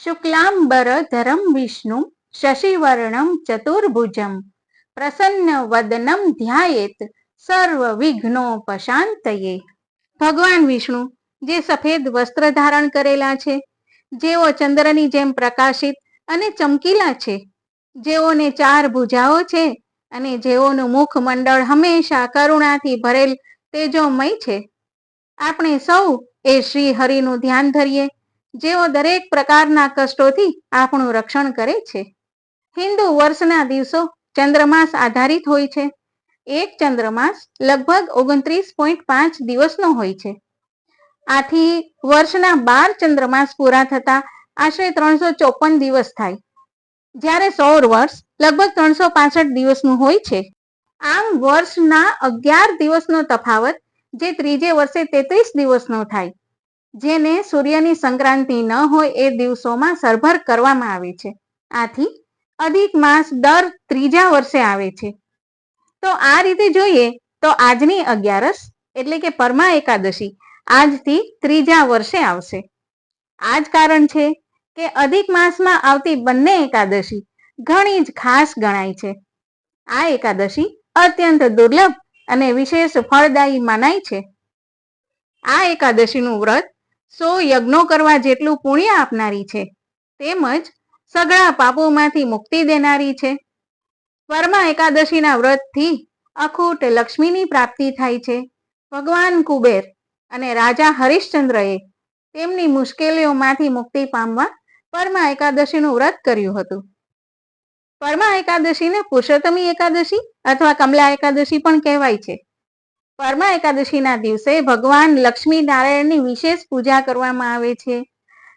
શુક્લાંબરધરમ વિષ્ણુ શશિવર્ણમ ચતુર્ભુજમ પ્રસન્ન વદનમ ધ્યાયેત સર્વ વિઘ્નોપશાંતયે. ભગવાન વિષ્ણુ જે સફેદ વસ્ત્ર ધારણ કરેલા છે, જેઓ ચંદ્રની જેમ પ્રકાશિત અને ચમકીલા છે, જેઓને 4 ભુજાઓ છે અને જેઓનું મુખમંડળ હંમેશા કરુણાથી ભરેલ તેજોમય છે. આપણે સૌ એ શ્રી હરિનું ધ્યાન ધરીએ, જેઓ દરેક પ્રકારના કષ્ટોથી આપણું રક્ષણ કરે છે. હિન્દુ વર્ષના દિવસો ચંદ્રમાસ આધારિત હોય છે. એક ચંદ્રમાસ લગભગ 29.5 દિવસનો હોય છે. આથી વર્ષના 12 ચંદ્રમાસ પૂરા થતા આશરે 354 દિવસ થાય, જ્યારે સૌર વર્ષ લગભગ 365 દિવસનું હોય છે. આમ વર્ષના 11 દિવસનો તફાવત જે ત્રીજે વર્ષે 33 દિવસનો થાય, જેને સૂર્યની સંક્રાંતિ ન હોય એ દિવસોમાં સરભર કરવામાં આવે છે. આથી અધિક માસ દર ત્રીજા વર્ષે આવે છે. તો આ રીતે જોઈએ તો આજની 11સ એટલે કે પરમા એકાદશી આજથી ત્રીજા વર્ષે આવશે. આ જ કારણ છે કે અધિક માસમાં આવતી બંને એકાદશી ઘણી જ ખાસ ગણાય છે. આ એકાદશી અત્યંત દુર્લભ અને વિશેષ ફળદાયી મનાય છે. આ એકાદશીનું વ્રત 100 યજ્ઞો કરવા જેટલું પુણ્ય આપનારી છે, તેમજ સઘળા પાપોમાંથી મુક્તિ દેનારી છે. પરમા એકાદશીના વ્રતથી અખૂટ લક્ષ્મીની પ્રાપ્તિ થાય છે. ભગવાન કુબેર અને રાજા હરિશ્ચંદ્રએ તેમની મુશ્કેલીઓમાંથી મુક્તિ પામવા પરમા એકાદશીનું વ્રત કર્યું હતું. પરમા એકાદશીને પુરુષોત્તમી એકાદશી અથવા કમલા એકાદશી પણ કહેવાય છે. પરમા એકાદશીના દિવસે ભગવાન લક્ષ્મી નારાયણની વિશેષ પૂજા કરવામાં આવે છે,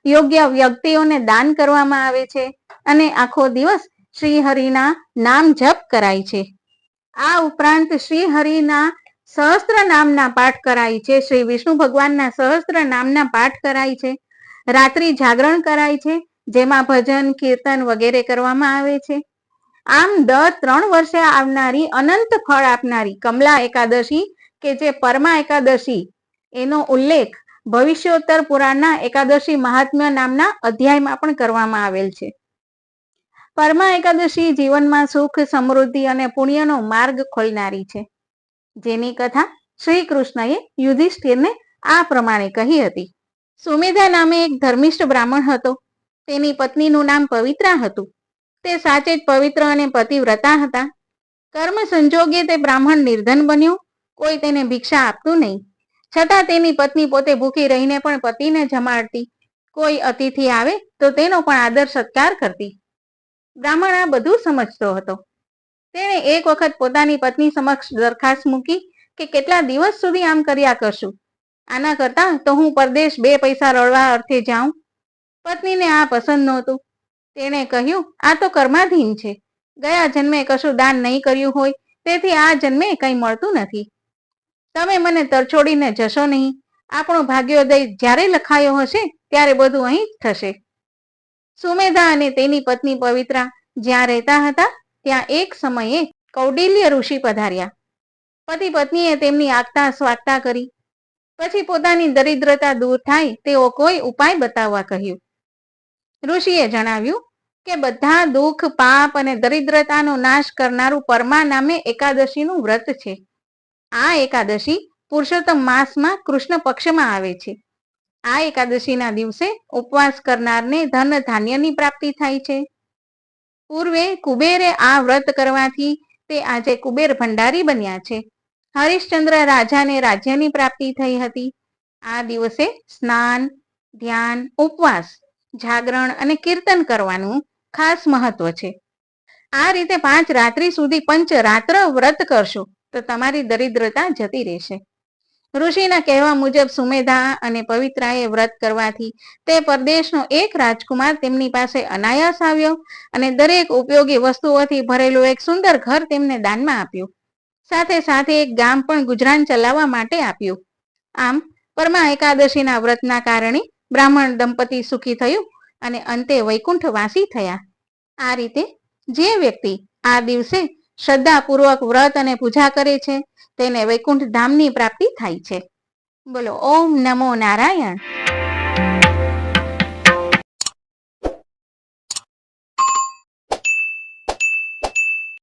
યોગ્ય વ્યક્તિઓને દાન કરવામાં આવે છે અને આખો દિવસ શ્રી હરિના નામ જપ કરાય છે. આ ઉપરાંત શ્રી હરિના સહસ્ત્ર નામના પાઠ કરાય છે, શ્રી વિષ્ણુ ભગવાનના સહસ્ત્ર નામના પાઠ કરાય છે, રાત્રિ જાગરણ કરાય છે, જેમાં ભજન કીર્તન વગેરે કરવામાં આવે છે. આમ દર 3 વર્ષે આવનારી અનંત ફળ આપનારી કમલા એકાદશી કે જે પરમા એકાદશી, એનો ઉલ્લેખ ભવિષ્યોત્તર પુરાણના એકાદશી મહાત્મ્ય નામના અધ્યાયમાં પણ કરવામાં આવેલ છે. પરમા એકાદશી જીવનમાં સુખ, સમૃદ્ધિ અને પુણ્યનો માર્ગ ખોલનારી છે, જેની કથા શ્રી કૃષ્ણએ યુધિષ્ઠિરને આ પ્રમાણે કહી હતી. સુમેધા નામે એક ધર્મિષ્ઠ બ્રાહ્મણ હતો. તેની પત્નીનું નામ પવિત્રા હતું. તે સાચે જ પવિત્ર અને પતિવ્રતા હતા. કર્મ સંજોગે તે બ્રાહ્મણ નિર્ધન બન્યો. કોઈ તેને ભિક્ષા આપતું નહીં, છતાં તેની પત્ની પોતે ભૂખી રહીને પણ પતિને જમાડતી. કોઈ અતિથિ આવે તો તેનો પણ આદર સત્કાર કરતી. બ્રાહ્મણ આ બધું સમજતો હતો. તેણે એક વખત પોતાની પત્ની સમક્ષ દરખાસ્ત મૂકી કે કેટલા દિવસ સુધી આમ કર્યા કરશું, આના કરતા તો હું પરદેશ 2 પૈસા રળવા અર્થે જાઉં. પત્નીને આ પસંદ નહોતું. તેણે કહ્યું, આ તો કર્માધીન છે. ગયા જન્મે કશું દાન નહીં કર્યું હોય, તેથી આ જન્મે કંઈ મળતું નથી. તમે મને તરછોડીને જશો નહીં. આપણો ભાગ્યોદય જ્યારે લખાયો હશે ત્યારે બધું અહીં જ થશે. સુમેધા અને તેની પત્ની પવિત્રા જ્યાં રહેતા હતા ત્યાં એક સમયે કૌડિલ્ય ઋષિ પધાર્યા. પતિ પત્નીએ તેમની આગતા સ્વાગતા કરી. પછી પોતાની દરિદ્રતા દૂર થાય તેવો કોઈ ઉપાય બતાવવા કહ્યું. ઋષિએ જણાવ્યું કે બધા દુઃખ, પાપ અને દરિદ્રતાનો નાશ કરનારું પરમા નામે એકાદશીનું વ્રત છે. આ એકાદશી પુરુષોત્તમ માસમાં કૃષ્ણ પક્ષમાં આવે છે. આ એકાદશીના દિવસે ઉપવાસ કરનારને ધન ધાન્યની પ્રાપ્તિ થાય છે. પૂર્વે કુબેરે આ વ્રત કરવાથી તે આજે કુબેર ભંડારી બન્યા છે. હરિશ્ચંદ્ર રાજાને રાજ્યની પ્રાપ્તિ થઈ હતી. આ દિવસે સ્નાન, ધ્યાન, ઉપવાસ, જાગરણ અને કીર્તન કરવાનું ખાસ મહત્વ છે. આ રીતે 5 રાત્રિ સુધી પંચરાત્ર વ્રત કરશો તો તમારી દરિદ્રતા જતી રહેશે. ઋષિના કહેવા મુજબ સુમેધા અને પવિત્રાએ વ્રત કરવાથી તે પરદેશનો એક રાજકુમાર તેમની પાસે અનાયાસ આવ્યો અને દરેક ઉપયોગી વસ્તુઓથી ભરેલું એક સુંદર ઘર તેમને દાનમાં આપ્યું. સાથે સાથે એક ગામ પણ ગુજરાન ચલાવવા માટે આપ્યું. આમ પરમા એકાદશીના વ્રતના કારણે બ્રાહ્મણ દંપતી સુખી થયું અને અંતે વૈકુંઠવાસી થયા. આ રીતે જે વ્યક્તિ આ દિવસે શ્રદ્ધાપૂર્વક વ્રત અને પૂજા કરે છે તેને વૈકુંઠ ધામની પ્રાપ્તિ થાય છે. બોલો ઓમ નમો નારાયણ.